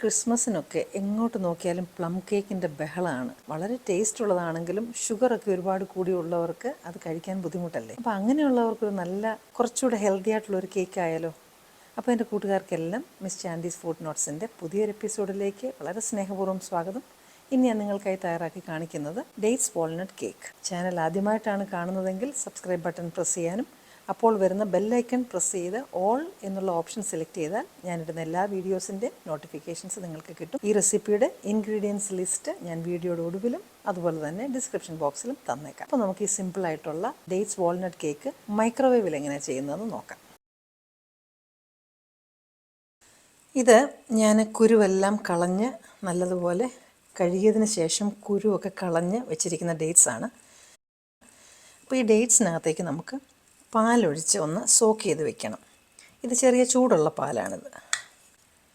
ക്രിസ്മസിനൊക്കെ എങ്ങോട്ട് നോക്കിയാലും പ്ലം കേക്കിൻ്റെ ബഹളമാണ്. വളരെ ടേസ്റ്റ് ഉള്ളതാണെങ്കിലും ഷുഗറൊക്കെ ഒരുപാട് കൂടിയുള്ളവർക്ക് അത് കഴിക്കാൻ ബുദ്ധിമുട്ടല്ലേ. അപ്പോൾ അങ്ങനെയുള്ളവർക്കൊരു നല്ല കുറച്ചുകൂടെ ഹെൽത്തി ആയിട്ടുള്ളൊരു കേക്ക് ആയാലോ. അപ്പോൾ എൻ്റെ കൂട്ടുകാർക്കെല്ലാം മിസ് ചാൻഡീസ് ഫുഡ് നോട്ട്സിൻ്റെ പുതിയൊരു എപ്പിസോഡിലേക്ക് വളരെ സ്നേഹപൂർവ്വം സ്വാഗതം. ഇനി ഞാൻ നിങ്ങൾക്കായി തയ്യാറാക്കി കാണിക്കുന്നത് ഡേറ്റ്സ് വാൾനട്ട് കേക്ക്. ചാനൽ ആദ്യമായിട്ടാണ് കാണുന്നതെങ്കിൽ സബ്സ്ക്രൈബ് ബട്ടൺ പ്രസ് ചെയ്യാനും അപ്പോൾ വരുന്ന ബെല്ലൈക്കൺ പ്രസ് ചെയ്ത് ഓൾ എന്നുള്ള ഓപ്ഷൻ സെലക്ട് ചെയ്താൽ ഞാനിടുന്ന എല്ലാ വീഡിയോസിൻ്റെ നോട്ടിഫിക്കേഷൻസ് നിങ്ങൾക്ക് കിട്ടും. ഈ റെസിപ്പിയുടെ ഇൻഗ്രീഡിയൻസ് ലിസ്റ്റ് ഞാൻ വീഡിയോയുടെ ഒടുവിലും അതുപോലെ തന്നെ ഡിസ്ക്രിപ്ഷൻ ബോക്സിലും തന്നേക്കാം. അപ്പോൾ നമുക്ക് ഈ സിമ്പിളായിട്ടുള്ള ഡേറ്റ്സ് വാൾനട്ട് കേക്ക് മൈക്രോവേവിൽ എങ്ങനെയാണ് ചെയ്യുന്നതെന്ന് നോക്കാം. ഇത് ഞാൻ കുരുവെല്ലാം കളഞ്ഞ് നല്ലതുപോലെ കഴുകിയതിന് ശേഷം കുരുവൊക്കെ കളഞ്ഞ് വെച്ചിരിക്കുന്ന ഡേറ്റ്സ് ആണ്. അപ്പോൾ ഈ ഡേറ്റ്സിനകത്തേക്ക് നമുക്ക് പാലൊഴിച്ച് ഒന്ന് സോക്ക് ചെയ്ത് വെക്കണം. ഇത് ചെറിയ ചൂടുള്ള പാലാണിത്.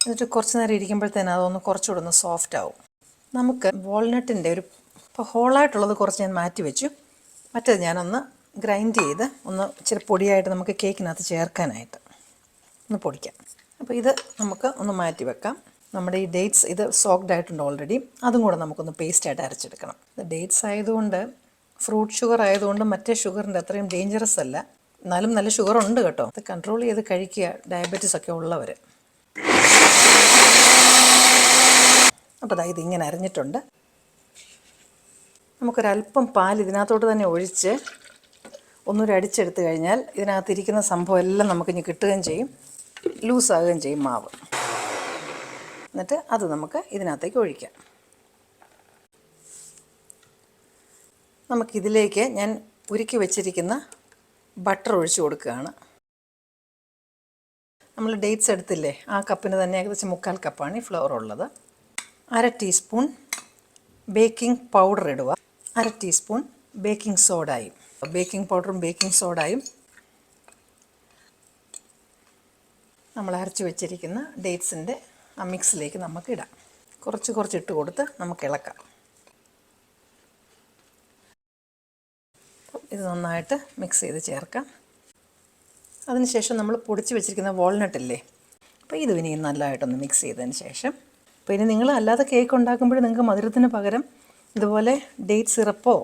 എന്നിട്ട് കുറച്ച് നേരം ഇരിക്കുമ്പോഴത്തേനും അതൊന്ന് കുറച്ചുകൂടെ ഒന്ന് സോഫ്റ്റ് ആവും. നമുക്ക് വാൾനട്ടിൻ്റെ ഇപ്പോൾ ഹോളായിട്ടുള്ളത് കുറച്ച് ഞാൻ മാറ്റി വെച്ചു. മറ്റേത് ഞാനൊന്ന് ഗ്രൈൻഡ് ചെയ്ത് ഒന്ന് ഇച്ചിരി പൊടിയായിട്ട് നമുക്ക് കേക്കിനകത്ത് ചേർക്കാനായിട്ട് ഒന്ന് പൊടിക്കാം. അപ്പോൾ ഇത് നമുക്ക് ഒന്ന് മാറ്റി വെക്കാം. നമ്മുടെ ഈ ഡേറ്റ്സ് ഇത് സോക്ഡ് ആയിട്ടുണ്ട് ഓൾറെഡി. അതും കൂടെ നമുക്കൊന്ന് പേസ്റ്റായിട്ട് അരച്ചെടുക്കണം. ഇത് ഡേറ്റ്സ് ആയതുകൊണ്ട് ഫ്രൂട്ട് ഷുഗർ ആയതുകൊണ്ട് മറ്റേ ഷുഗറിൻ്റെ അത്രയും ഡേഞ്ചറസ് അല്ല. എന്നാലും നല്ല ഷുഗർ ഉണ്ട് കേട്ടോ. അത് കൺട്രോൾ ചെയ്ത് കഴിക്കുക, ഡയബറ്റീസ് ഒക്കെ ഉള്ളവർ. അപ്പോൾ ഇത് ഇങ്ങനെ അരിഞ്ഞിട്ടുണ്ട്. നമുക്കൊരല്പം പാൽ ഇതിനകത്തോട്ട് തന്നെ ഒഴിച്ച് ഒന്നുകൂടി അടിച്ചെടുത്ത് കഴിഞ്ഞാൽ ഇതിനകത്തിരിക്കുന്ന സംഭവം എല്ലാം നമുക്കിനി കിട്ടുകയും ചെയ്യും, ലൂസാകുകയും ചെയ്യും മാവ്. എന്നിട്ട് അത് നമുക്ക് ഇതിനകത്തേക്ക് ഒഴിക്കാം. നമുക്കിതിലേക്ക് ഞാൻ ഉരുക്കി വെച്ചിരിക്കുന്ന ബട്ടർ ഒഴിച്ച് കൊടുക്കുകയാണ്. നമ്മൾ ഡേറ്റ്സ് എടുത്തില്ലേ, ആ കപ്പിന് തന്നെ ഏകദേശം 1/4 കപ്പാണ് ഈ ഫ്ലവർ ഉള്ളത്. 1/2 ടീസ്പൂൺ ബേക്കിംഗ് പൗഡർ ഇടുക. 1/2 ടീസ്പൂൺ ബേക്കിംഗ് സോഡയും. ബേക്കിംഗ് പൗഡറും ബേക്കിംഗ് സോഡയും നമ്മൾ അരച്ച് വെച്ചിരിക്കുന്ന ഡേറ്റ്സിൻ്റെ ആ മിക്സിലേക്ക് നമുക്ക് ഇടാം. കുറച്ച് ഇട്ട് കൊടുത്ത് നമുക്ക് ഇളക്കാം. ഇത് നന്നായിട്ട് മിക്സ് ചെയ്ത് ചേർക്കാം. അതിനുശേഷം നമ്മൾ പൊടിച്ച് വെച്ചിരിക്കുന്ന വാൾനട്ടില്ലേ, അപ്പോൾ ഇത് ഇനി നല്ലതായിട്ടൊന്ന് മിക്സ് ചെയ്തതിന് ശേഷം, അപ്പോൾ ഇനി നിങ്ങൾ അല്ലാതെ കേക്ക് ഉണ്ടാക്കുമ്പോൾ നിങ്ങൾക്ക് മധുരത്തിന് പകരം ഇതുപോലെ ഡേറ്റ് സിറപ്പോ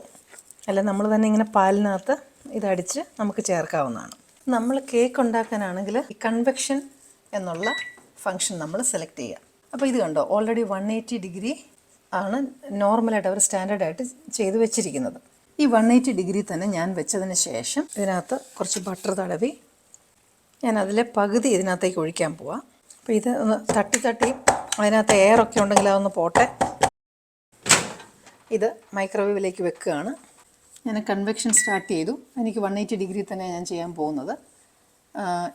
അല്ല നമ്മൾ തന്നെ ഇങ്ങനെ പാലിനകത്ത് ഇതടിച്ച് നമുക്ക് ചേർക്കാവുന്നതാണ്. നമ്മൾ കേക്ക് ഉണ്ടാക്കാനാണെങ്കിൽ ഈ കൺവെക്ഷൻ എന്നുള്ള ഫംഗ്ഷൻ നമ്മൾ സെലക്ട് ചെയ്യുക. അപ്പോൾ ഇത് കണ്ടോ, ഓൾറെഡി 180 ഡിഗ്രി ആണ് നോർമലായിട്ട് അവർ സ്റ്റാൻഡേർഡായിട്ട് ചെയ്ത് വെച്ചിരിക്കുന്നത്. ഈ 180 ഡിഗ്രി തന്നെ ഞാൻ വെച്ചതിന് ശേഷം ഇതിനകത്ത് കുറച്ച് ബട്ടർ തടവി ഞാൻ അതിലെ പകുതി ഇതിനകത്തേക്ക് ഒഴിക്കാൻ പോവാം. അപ്പോൾ ഇത് ഒന്ന് തട്ടി അതിനകത്ത് എയറൊക്കെ ഉണ്ടെങ്കിൽ അതൊന്ന് പോട്ടെ. ഇത് മൈക്രോവേവിലേക്ക് വെക്കുകയാണ്. ഞാൻ കൺവെക്ഷൻ സ്റ്റാർട്ട് ചെയ്തു. എനിക്ക് 180 ഡിഗ്രി തന്നെ ഞാൻ ചെയ്യാൻ പോകുന്നത്.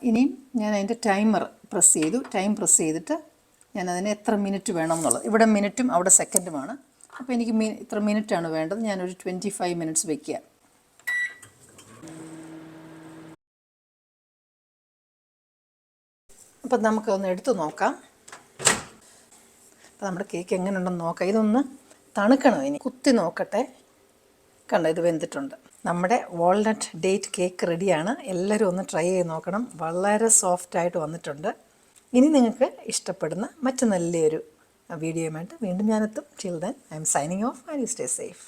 ഇനിയും ഞാൻ അതിൻ്റെ ടൈമർ പ്രസ് ചെയ്തു. ടൈം പ്രസ് ചെയ്തിട്ട് ഞാനതിന് എത്ര മിനിറ്റ് വേണം എന്നുള്ളത്, ഇവിടെ മിനിറ്റും അവിടെ സെക്കൻഡുമാണ്. അപ്പോൾ എനിക്ക് ഇത്ര മിനിറ്റാണ് വേണ്ടത്. ഞാനൊരു 25 മിനിറ്റ്സ് വയ്ക്കുക. അപ്പം നമുക്കൊന്ന് എടുത്ത് നോക്കാം. അപ്പോൾ നമ്മുടെ കേക്ക് എങ്ങനെ ഉണ്ടെന്ന് നോക്കാം. ഇതൊന്ന് തണുക്കണം, ഇനി കുത്തി നോക്കട്ടെ. കണ്ടോ, ഇത് വെന്തിട്ടുണ്ട്. നമ്മുടെ വാൾനട്ട് ഡേറ്റ് കേക്ക് റെഡിയാണ്. എല്ലാവരും ഒന്ന് ട്രൈ ചെയ്ത് നോക്കണം. വളരെ സോഫ്റ്റായിട്ട് വന്നിട്ടുണ്ട്. ഇനി നിങ്ങൾക്ക് ഇഷ്ടപ്പെടുന്ന മറ്റു നല്ലൊരു വീഡിയോയുമായിട്ട് വീണ്ടും ഞാനെത്തും. Till then I'm signing off. And you stay safe.